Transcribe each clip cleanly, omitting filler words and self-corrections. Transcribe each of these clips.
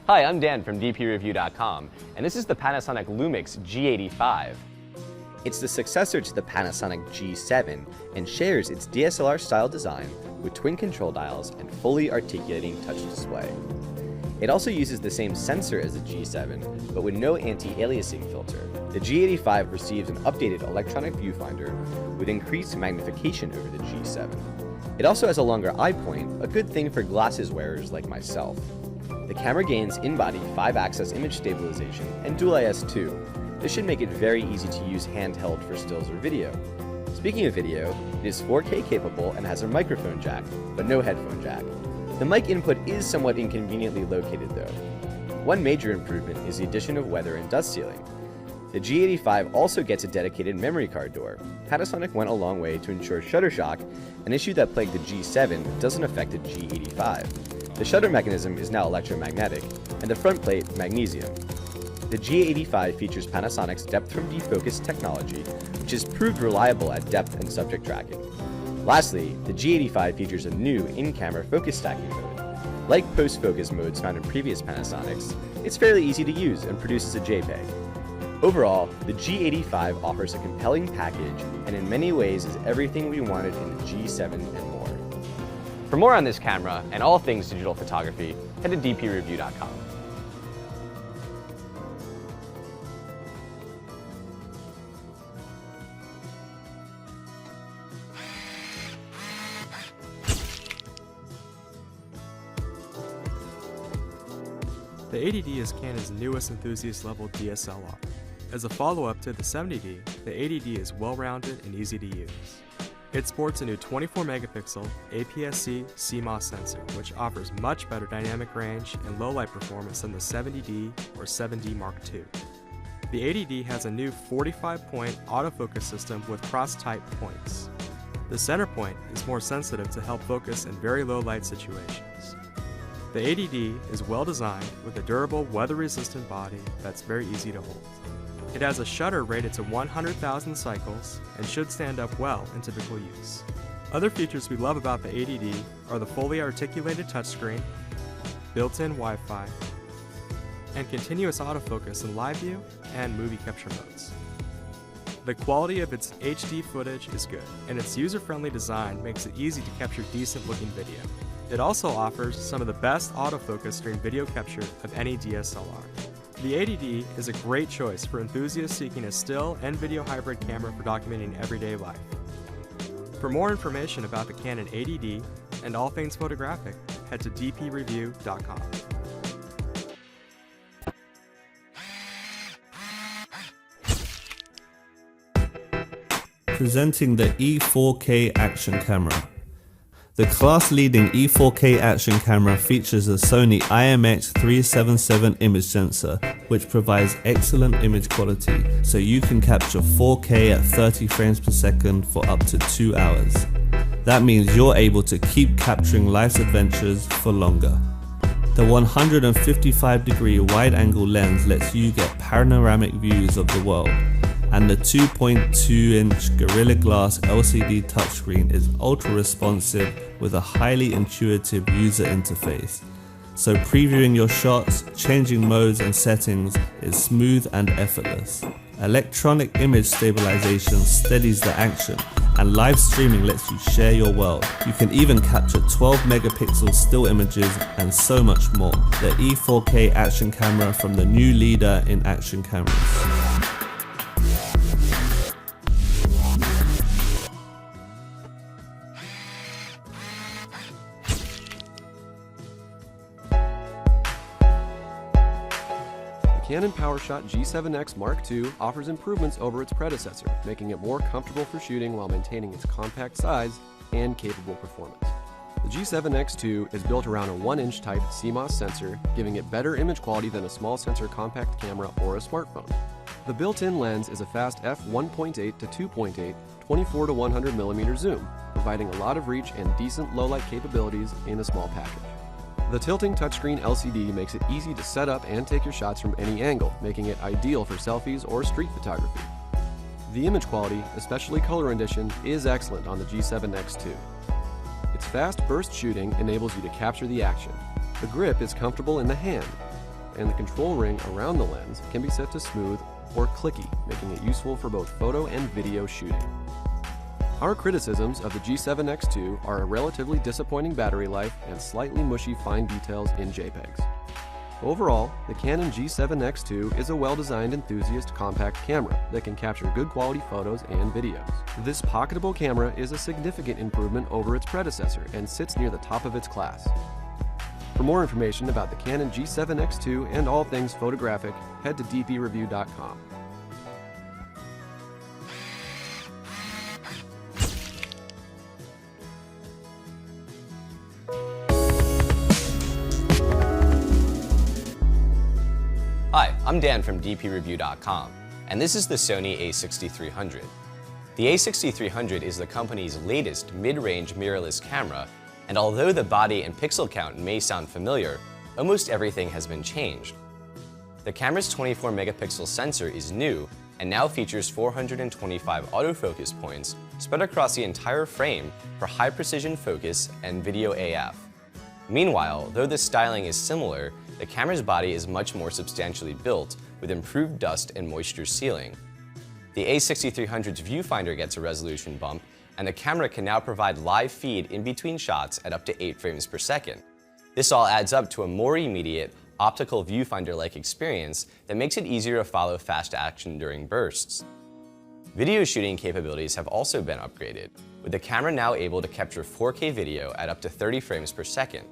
Hi, I'm Dan from dpreview.com, and this is the Panasonic Lumix G85. It's the successor to the Panasonic G7 and shares its DSLR-style design with twin control dials and fully articulating touch display. It also uses the same sensor as the G7, but with no anti-aliasing filter. The G85 receives an updated electronic viewfinder with increased magnification over the G7. It also has a longer eye point, a good thing for glasses wearers like myself. The camera gains in-body 5-axis image stabilization and dual IS2. This should make it very easy to use handheld for stills or video. Speaking of video, it is 4K capable and has a microphone jack, but no headphone jack. The mic input is somewhat inconveniently located though. One major improvement is the addition of weather and dust sealing. The G85 also gets a dedicated memory card door. Panasonic went a long way to ensure shutter shock, an issue that plagued the G7 doesn't affect the G85. The shutter mechanism is now electromagnetic, and the front plate magnesium. The G85 features Panasonic's depth from defocus technology, which has proved reliable at depth and subject tracking. Lastly, the G85 features a new in-camera focus stacking mode. Like post-focus modes found in previous Panasonics, it's fairly easy to use and produces a JPEG. Overall, the G85 offers a compelling package and in many ways is everything we wanted in the G7 and more. For more on this camera and all things digital photography, head to dpreview.com. The 80D is Canon's newest enthusiast-level DSLR. As a follow-up to the 70D, the 80D is well-rounded and easy to use. It sports a new 24-megapixel APS-C CMOS sensor, which offers much better dynamic range and low-light performance than the 70D or 7D Mark II. The 80D has a new 45-point autofocus system with cross-type points. The center point is more sensitive to help focus in very low-light situations. The 80D is well designed with a durable, weather-resistant body that's very easy to hold. It has a shutter rated to 100,000 cycles and should stand up well in typical use. Other features we love about the 80D are the fully articulated touchscreen, built-in Wi-Fi, and continuous autofocus in live view and movie capture modes. The quality of its HD footage is good, and its user-friendly design makes it easy to capture decent-looking video. It also offers some of the best autofocus during video capture of any DSLR. The 80D is a great choice for enthusiasts seeking a still and video hybrid camera for documenting everyday life. For more information about the Canon 80D and all things photographic, head to dpreview.com. Presenting the E4K action camera. The class-leading E4K action camera features a Sony IMX377 image sensor, which provides excellent image quality, so you can capture 4K at 30 frames per second for up to 2 hours. That means you're able to keep capturing life's adventures for longer. The 155-degree wide-angle lens lets you get panoramic views of the world, and the 2.2-inch Gorilla Glass LCD touchscreen is ultra-responsive with a highly intuitive user interface. So previewing your shots, changing modes and settings is smooth and effortless. Electronic image stabilization steadies the action, and live streaming lets you share your world. You can even capture 12-megapixel still images and so much more. The E4K action camera from the new leader in action cameras. Canon PowerShot G7X Mark II offers improvements over its predecessor, making it more comfortable for shooting while maintaining its compact size and capable performance. The G7X II is built around a 1-inch type CMOS sensor, giving it better image quality than a small sensor compact camera or a smartphone. The built-in lens is a fast f1.8 to 2.8 24 to 100 mm zoom, providing a lot of reach and decent low-light capabilities in a small package. The tilting touchscreen LCD makes it easy to set up and take your shots from any angle, making it ideal for selfies or street photography. The image quality, especially color rendition, is excellent on the G7X II. Its fast burst shooting enables you to capture the action. The grip is comfortable in the hand. and the control ring around the lens can be set to smooth or clicky, making it useful for both photo and video shooting. Our criticisms of the G7X II are a relatively disappointing battery life and slightly mushy fine details in JPEGs. Overall, the Canon G7X II is a well-designed enthusiast compact camera that can capture good quality photos and videos. This pocketable camera is a significant improvement over its predecessor and sits near the top of its class. For more information about the Canon G7X II and all things photographic, head to dpreview.com. Hi, I'm Dan from dpreview.com, and this is the Sony A6300. The A6300 is the company's latest mid-range mirrorless camera, and although the body and pixel count may sound familiar, almost everything has been changed. The camera's 24-megapixel sensor is new and now features 425 autofocus points spread across the entire frame for high-precision focus and video AF. Meanwhile, though the styling is similar, the camera's body is much more substantially built with improved dust and moisture sealing. The A6300's viewfinder gets a resolution bump, and the camera can now provide live feed in between shots at up to 8 frames per second. This all adds up to a more immediate, optical viewfinder-like experience that makes it easier to follow fast action during bursts. Video shooting capabilities have also been upgraded, with the camera now able to capture 4K video at up to 30 frames per second.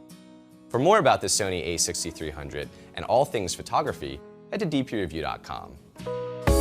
For more about the Sony A6300 and all things photography, head to dpreview.com.